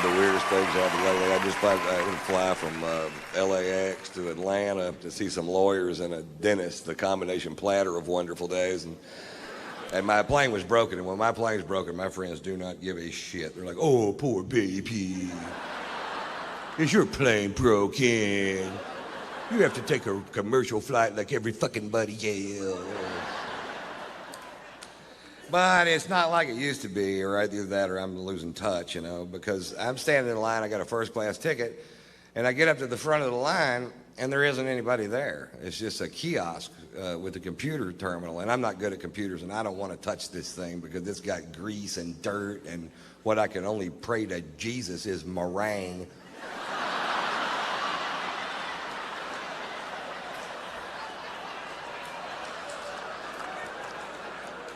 the weirdest things happened lately. I just going to fly from LAX to Atlanta to see some lawyers and a dentist, the combination platter of wonderful days. And my plane was broken, and when my plane's broken, my friends do not give a shit. They're like, oh, poor baby. Is your plane broken? You have to take a commercial flight like every fucking buddy else. But it's not like it used to be, or either that or I'm losing touch, because I'm standing in line, I got a first class ticket, and I get up to the front of the line, and there isn't anybody there. It's just a kiosk with a computer terminal, and I'm not good at computers, and I don't want to touch this thing because it's got grease and dirt, and what I can only pray to Jesus is meringue.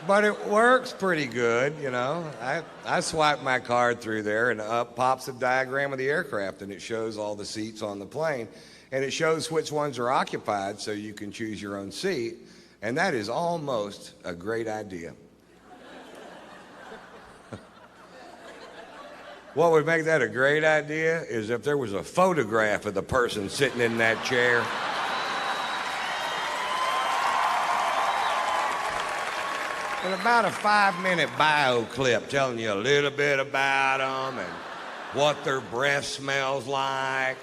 But it works pretty good, I swipe my card through there, and up pops a diagram of the aircraft, and it shows all the seats on the plane, and it shows which ones are occupied so you can choose your own seat, and that is almost a great idea. What would make that a great idea is if there was a photograph of the person sitting in that chair. And about a 5-minute bio clip telling you a little bit about them and what their breath smells like.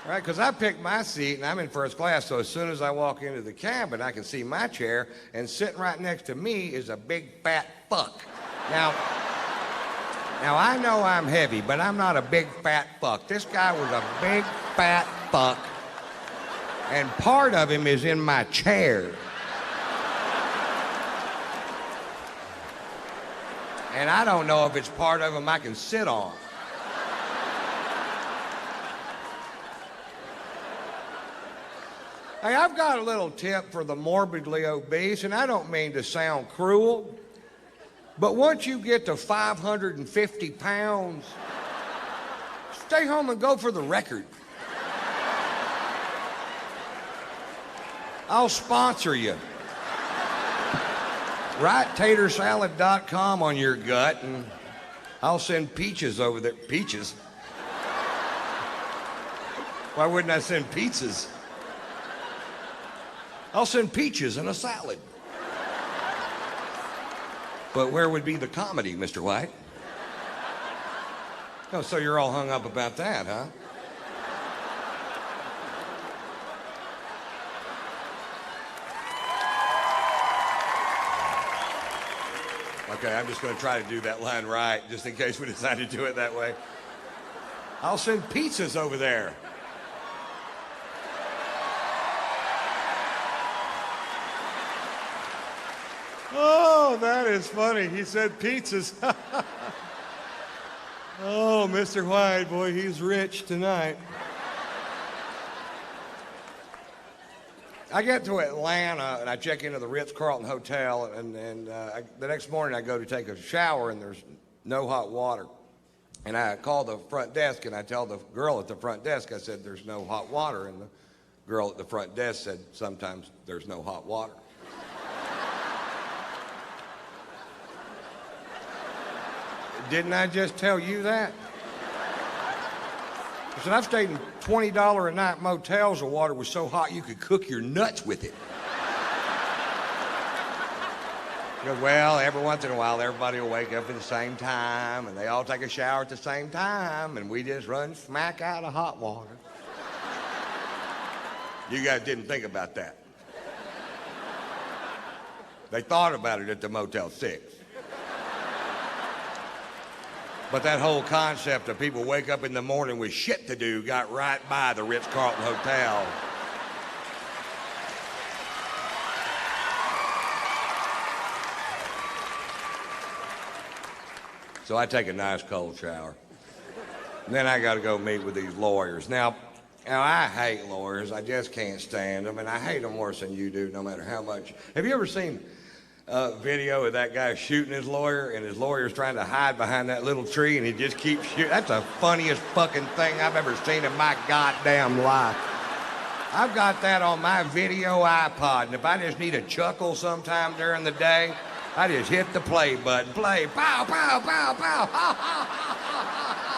Right? Because I picked my seat and I'm in first class, so as soon as I walk into the cabin, I can see my chair, and sitting right next to me is a big fat fuck. Now I know I'm heavy, but I'm not a big fat fuck. This guy was a big fat fuck, and part of him is in my chair. And I don't know if it's part of them I can sit on. Hey, I've got a little tip for the morbidly obese, and I don't mean to sound cruel, but once you get to 550 pounds, stay home and go for the record. I'll sponsor you. Write tatersalad.com on your gut, and I'll send peaches over there. Peaches? Why wouldn't I send pizzas? I'll send peaches in a salad. But where would be the comedy, Mr. White? Oh, so you're all hung up about that, huh? Okay, I'm just going to try to do that line right, just in case we decide to do it that way. I'll send pizzas over there. Oh, that is funny. He said pizzas. Oh, Mr. White, boy, he's rich tonight. I get to Atlanta, and I check into the Ritz Carlton hotel, and the next morning I go to take a shower, and there's no hot water. And I call the front desk, and I tell the girl at the front desk, I said, there's no hot water. And the girl at the front desk said, sometimes there's no hot water. Didn't I just tell you that? I said, I've stayed in $20 a night motels where water was so hot you could cook your nuts with it. He goes, well, every once in a while, everybody will wake up at the same time, and they all take a shower at the same time, and we just run smack out of hot water. You guys didn't think about that. They thought about it at the Motel 6. But that whole concept of people wake up in the morning with shit to do got right by the Ritz-Carlton Hotel. So I take a nice cold shower. And then I got to go meet with these lawyers. Now, I hate lawyers. I just can't stand them, and I hate them worse than you do, no matter how much. Have you ever seen video of that guy shooting his lawyer, and his lawyer's trying to hide behind that little tree, and he just keeps shooting? That's the funniest fucking thing I've ever seen in my goddamn life. I've got that on my video iPod, and if I just need a chuckle sometime during the day, I just hit the play button. Play, pow, pow, pow, pow, ha, ha, ha, ha, ha.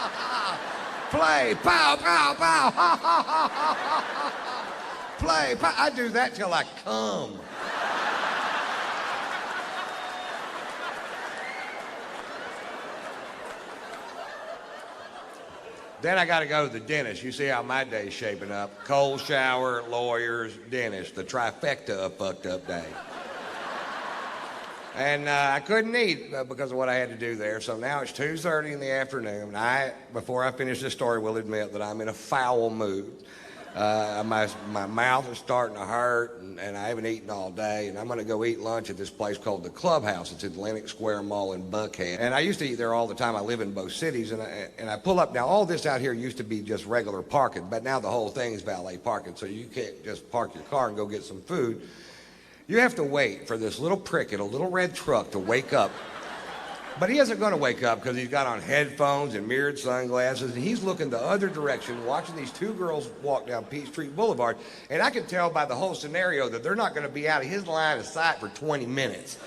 Play, pow, pow, pow, ha, ha, ha, ha, ha, ha. Play, pow. I do that till I come. Then I got to go to the dentist. You see how my day's shaping up. Cold shower, lawyers, dentist. The trifecta of fucked up day. And I couldn't eat because of what I had to do there. So now it's 2:30 in the afternoon. Before I finish this story, will admit that I'm in a foul mood. My mouth is starting to hurt, and I haven't eaten all day. And I'm going to go eat lunch at this place called the Clubhouse. It's at Atlantic Square Mall in Buckhead. And I used to eat there all the time. I live in both cities, and I pull up. Now, all this out here used to be just regular parking, but now the whole thing is valet parking, so you can't just park your car and go get some food. You have to wait for this little prick in a little red truck to wake up. But he isn't going to wake up because he's got on headphones and mirrored sunglasses, and he's looking the other direction, watching these two girls walk down Peachtree Boulevard. And I can tell by the whole scenario that they're not going to be out of his line of sight for 20 minutes.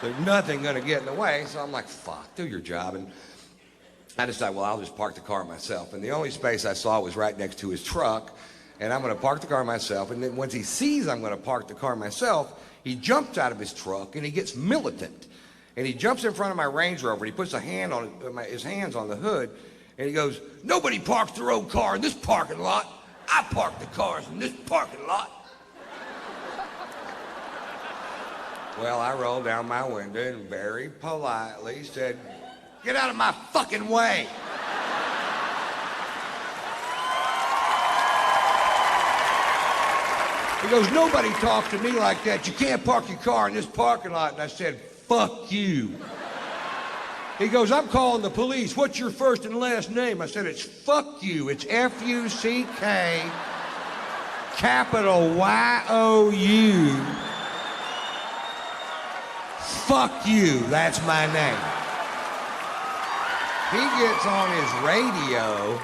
There's nothing going to get in the way. So I'm like, fuck, do your job. And I decided, well, I'll just park the car myself. And the only space I saw was right next to his truck. And I'm going to park the car myself. And then once he sees I'm going to park the car myself, he jumps out of his truck and he gets militant. And he jumps in front of my Range Rover. And he puts his hands on the hood. And he goes, nobody parks their own car in this parking lot. I park the cars in this parking lot. Well, I rolled down my window and very politely said, get out of my fucking way. He goes, nobody talks to me like that. You can't park your car in this parking lot. And I said, fuck you. He goes, I'm calling the police. What's your first and last name? I said, it's fuck you. It's F-U-C-K, capital Y-O-U. Fuck you. That's my name. He gets on his radio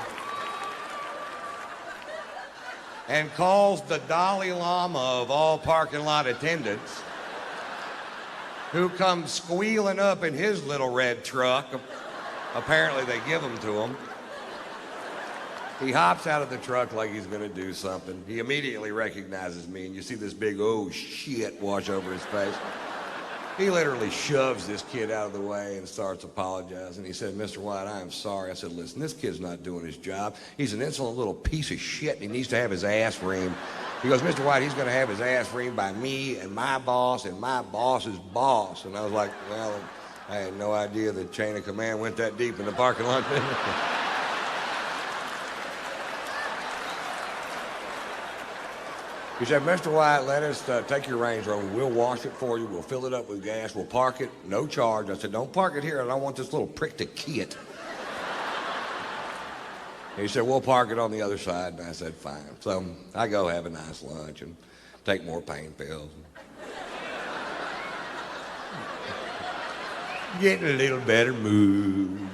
and calls the Dalai Lama of all parking lot attendants, who comes squealing up in his little red truck. Apparently they give them to him. He hops out of the truck like he's going to do something. He immediately recognizes me, and you see this big, oh shit, wash over his face. He literally shoves this kid out of the way and starts apologizing. He said, Mr. White, I am sorry. I said, listen, this kid's not doing his job. He's an insolent little piece of shit, and he needs to have his ass reamed. He goes, Mr. White, he's going to have his ass reamed by me and my boss's boss. And I was like, well, I had no idea the chain of command went that deep in the parking lot. He said, Mr. White, let us take your Range Rover. We'll wash it for you. We'll fill it up with gas. We'll park it, no charge. I said, don't park it here. I don't want this little prick to key it. He said, we'll park it on the other side. And I said, fine. So I go have a nice lunch and take more pain pills. Getting a little better mood.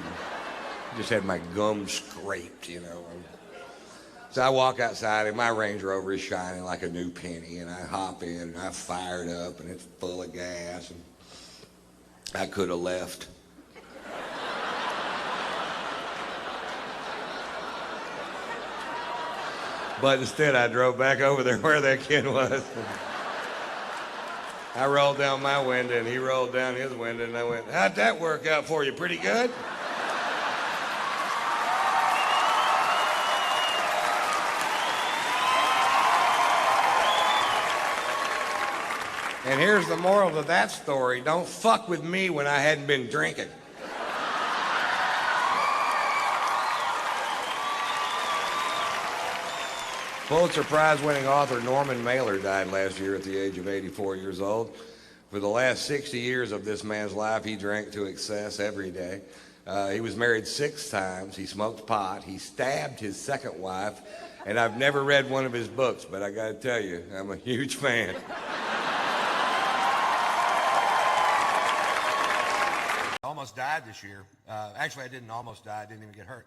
Just had my gums scraped, you know. So I walk outside and my Range Rover is shining like a new penny, and I hop in and I fire it up and it's full of gas, and I could have left. But instead I drove back over there where that kid was. I rolled down my window and he rolled down his window, and I went, how'd that work out for you? Pretty good? And here's the moral to that story. Don't fuck with me when I hadn't been drinking. Pulitzer Prize-winning author Norman Mailer died last year at the age of 84 years old. For the last 60 years of this man's life, he drank to excess every day. He was married 6 times. He smoked pot. He stabbed his second wife. And I've never read one of his books, but I got to tell you, I'm a huge fan. Almost died this year. Actually, I didn't almost die. I didn't even get hurt.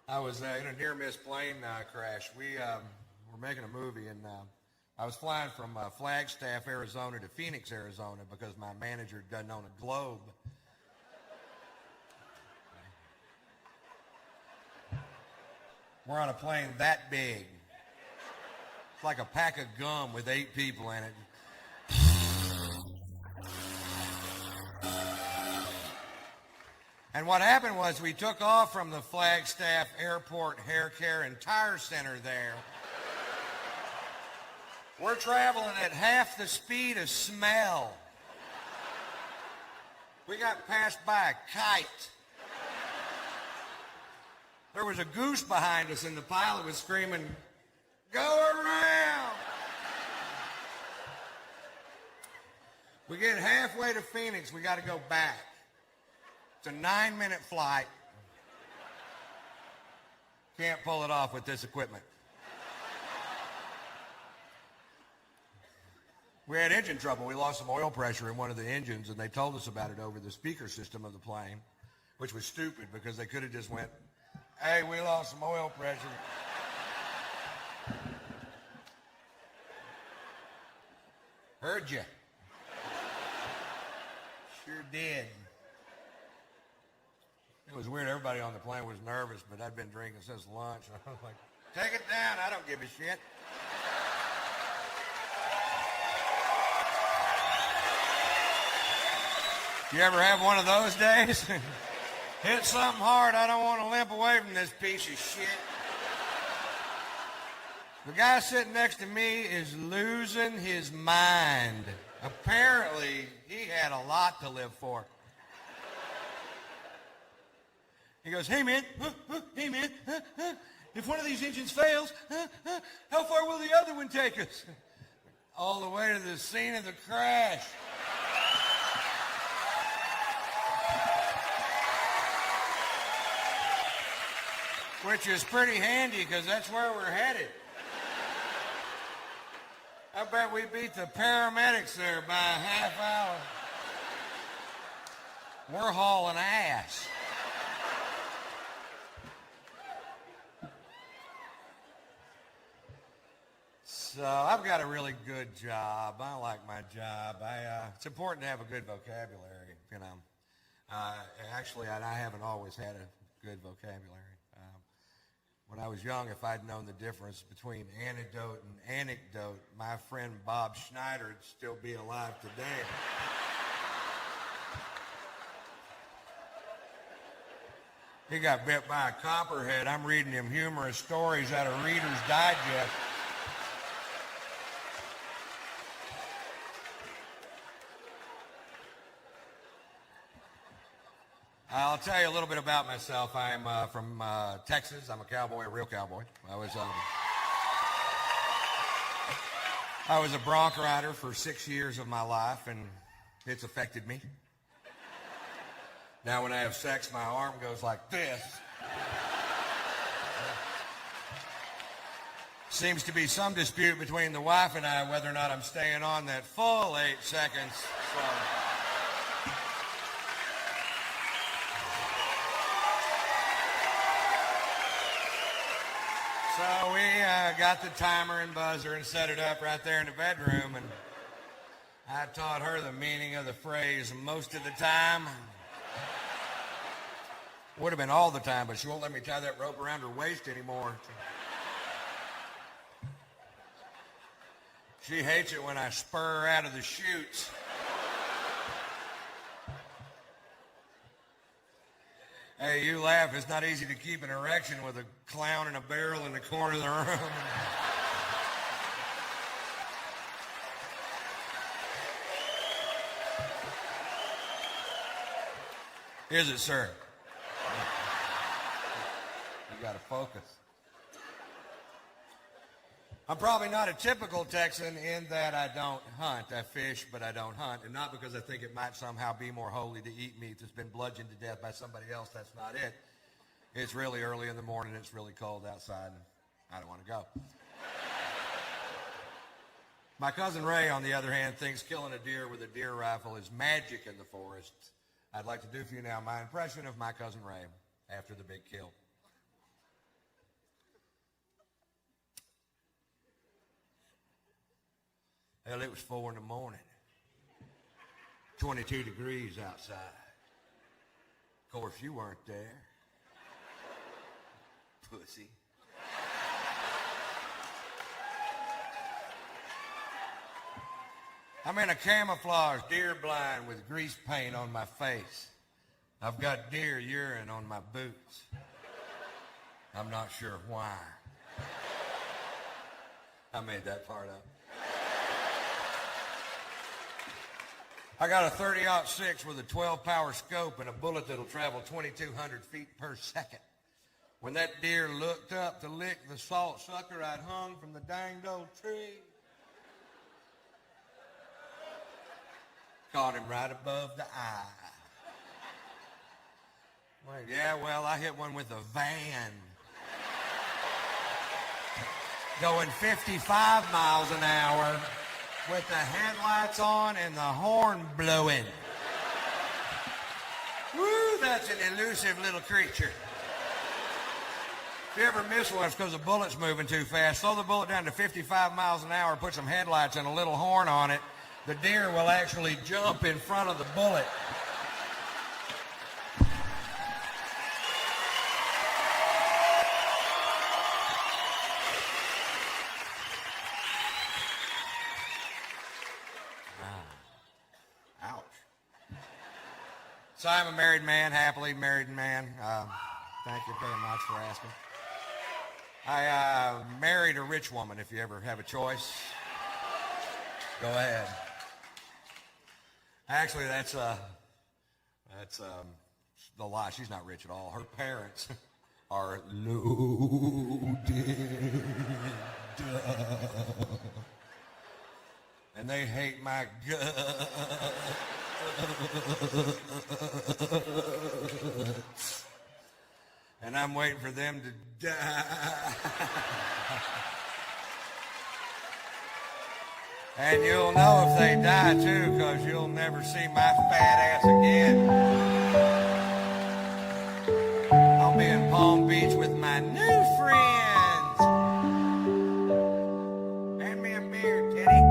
I was in a near-miss plane crash. We were making a movie, and I was flying from Flagstaff, Arizona to Phoenix, Arizona, because my manager doesn't own a Globe. We're on a plane that big. It's like a pack of gum with 8 people in it. And what happened was we took off from the Flagstaff Airport Hair Care and Tire Center there. We're traveling at half the speed of smell. We got passed by a kite. There was a goose behind us and the pilot was screaming, "Go around!" We get halfway to Phoenix, we got to go back. It's a 9-minute flight. Can't pull it off with this equipment. We had engine trouble. We lost some oil pressure in one of the engines, and they told us about it over the speaker system of the plane, which was stupid because they could have just went, "Hey, we lost some oil pressure." Heard you. Sure did. It was weird. Everybody on the plane was nervous, but I'd been drinking since lunch. I was like, "Take it down. I don't give a shit." You ever have one of those days? Hit something hard. I don't want to limp away from this piece of shit. The guy sitting next to me is losing his mind. Apparently, he had a lot to live for. He goes, "Hey man, hey man, if one of these engines fails, how far will the other one take us?" "All the way to the scene of the crash." Which is pretty handy because that's where we're headed. I bet we beat the paramedics there by a half hour. We're hauling ass. So I've got a really good job. I like my job. It's important to have a good vocabulary, you know. Actually, I haven't always had a good vocabulary. When I was young, if I'd known the difference between antidote and anecdote, my friend Bob Schneider would still be alive today. He got bit by a copperhead. I'm reading him humorous stories out of Reader's Digest. I'll tell you a little bit about myself. I'm from Texas. I'm a cowboy, a real cowboy. I was a bronc rider for 6 years of my life, and it's affected me. Now when I have sex, my arm goes like this. Seems to be some dispute between the wife and I whether or not I'm staying on that full 8 seconds. So we got the timer and buzzer and set it up right there in the bedroom, and I taught her the meaning of the phrase most of the time. Would have been all the time, but she won't let me tie that rope around her waist anymore. She hates it when I spur her out of the chutes. Hey, you laugh. It's not easy to keep an erection with a clown and a barrel in the corner of the room. Is it, sir? You got to focus. I'm probably not a typical Texan in that I don't hunt. I fish, but I don't hunt. And not because I think it might somehow be more holy to eat meat that's been bludgeoned to death by somebody else. That's not it. It's really early in the morning. It's really cold outside, and I don't want to go. My cousin Ray, on the other hand, thinks killing a deer with a deer rifle is magic in the forest. I'd like to do for you now my impression of my cousin Ray after the big kill. Hell, it was 4 in the morning. 22 degrees outside. Of course, you weren't there. Pussy. I'm in a camouflage deer blind with grease paint on my face. I've got deer urine on my boots. I'm not sure why. I made that part up. I got a 30-06 with a 12-power scope and a bullet that'll travel 2,200 feet per second. When that deer looked up to lick the salt sucker I'd hung from the danged old tree, caught him right above the eye. Like, yeah, well, I hit one with a van. Going 55 miles an hour with the headlights on and the horn blowing. Woo, that's an elusive little creature. If you ever miss one, it's because the bullet's moving too fast. Slow the bullet down to 55 miles an hour, put some headlights and a little horn on it. The deer will actually jump in front of the bullet. Ouch. So I'm a married man, happily married man. Thank you very much for asking. I married a rich woman, if you ever have a choice. Go ahead. Actually, that's the lie. She's not rich at all. Her parents are loaded. And they hate my guts. And I'm waiting for them to die. And you'll know if they die, too, because you'll never see my fat ass again. I'll be in Palm Beach with my new friends. Hand me a beer, Teddy.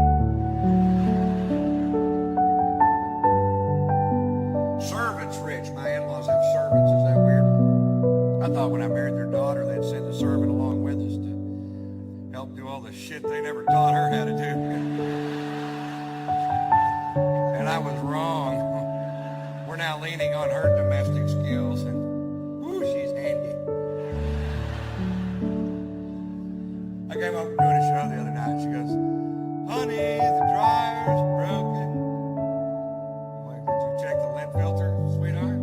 Servants rich. My in-laws have servants. Is that weird? I thought when I married their daughter, they'd send a servant along with us to help do all the shit they never taught her how to do. And I was wrong. We're now leaning on her domestic skills, and whoo, she's handy. I came up doing a show the other night. She goes, "Honey, the dryer's broken." I'm like, "Did you check the lint filter, sweetheart?"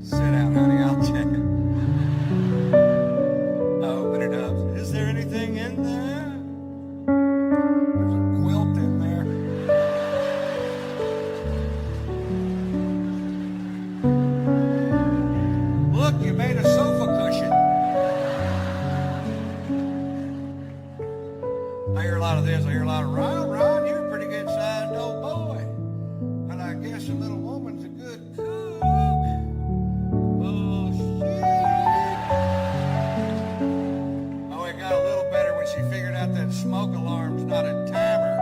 Sit down, honey, I'll check it. I open it up. Is there anything in there? There's a quilt in there. Look, you made a sofa cushion. I hear a lot of this. I hear a lot of, Ron, you're a pretty good sized old boy. But I guess a little woman's a good cook. Bullshit. Oh, it got a little better when she figured out that smoke alarm's not a timer.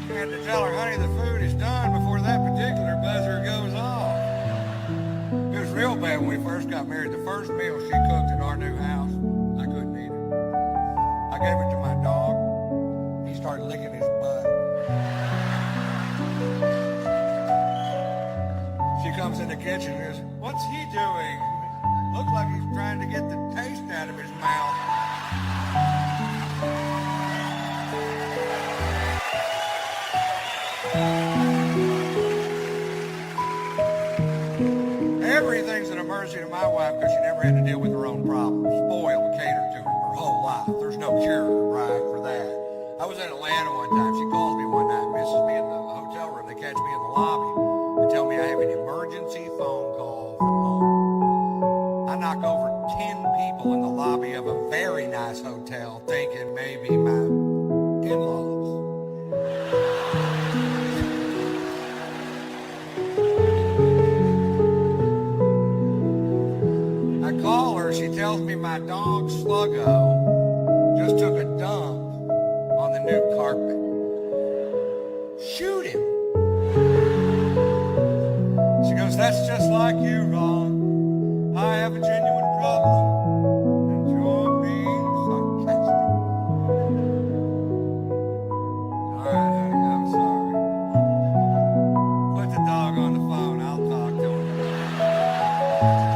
I had to tell her, honey, the food is done before that particular buzzer goes off. It was real bad when we first got married. The first meal she cooked in our new house, I couldn't eat it. I gave it to my dog. He started licking his butt. She comes in the kitchen and goes, "What's he doing? Looks like he's trying to get the taste out of his mouth." Everything's an emergency to my wife because she never had to deal with her own problems. Spoiled, catered to her whole life. There's no cure, right, for that. I was in Atlanta one time. She calls me one night, misses me in the hotel room. They catch me in the lobby and tell me I have an emergency phone call from home. I knock over 10 people in the lobby of a very nice hotel thinking maybe my in-laws. I call her, she tells me my dog Sluggo just took a dump on the new carpet. Shoot him. That's just like you, Ron. I have a genuine problem, and you're being sarcastic. All right, honey, I'm sorry. Put the dog on the phone. I'll talk to him.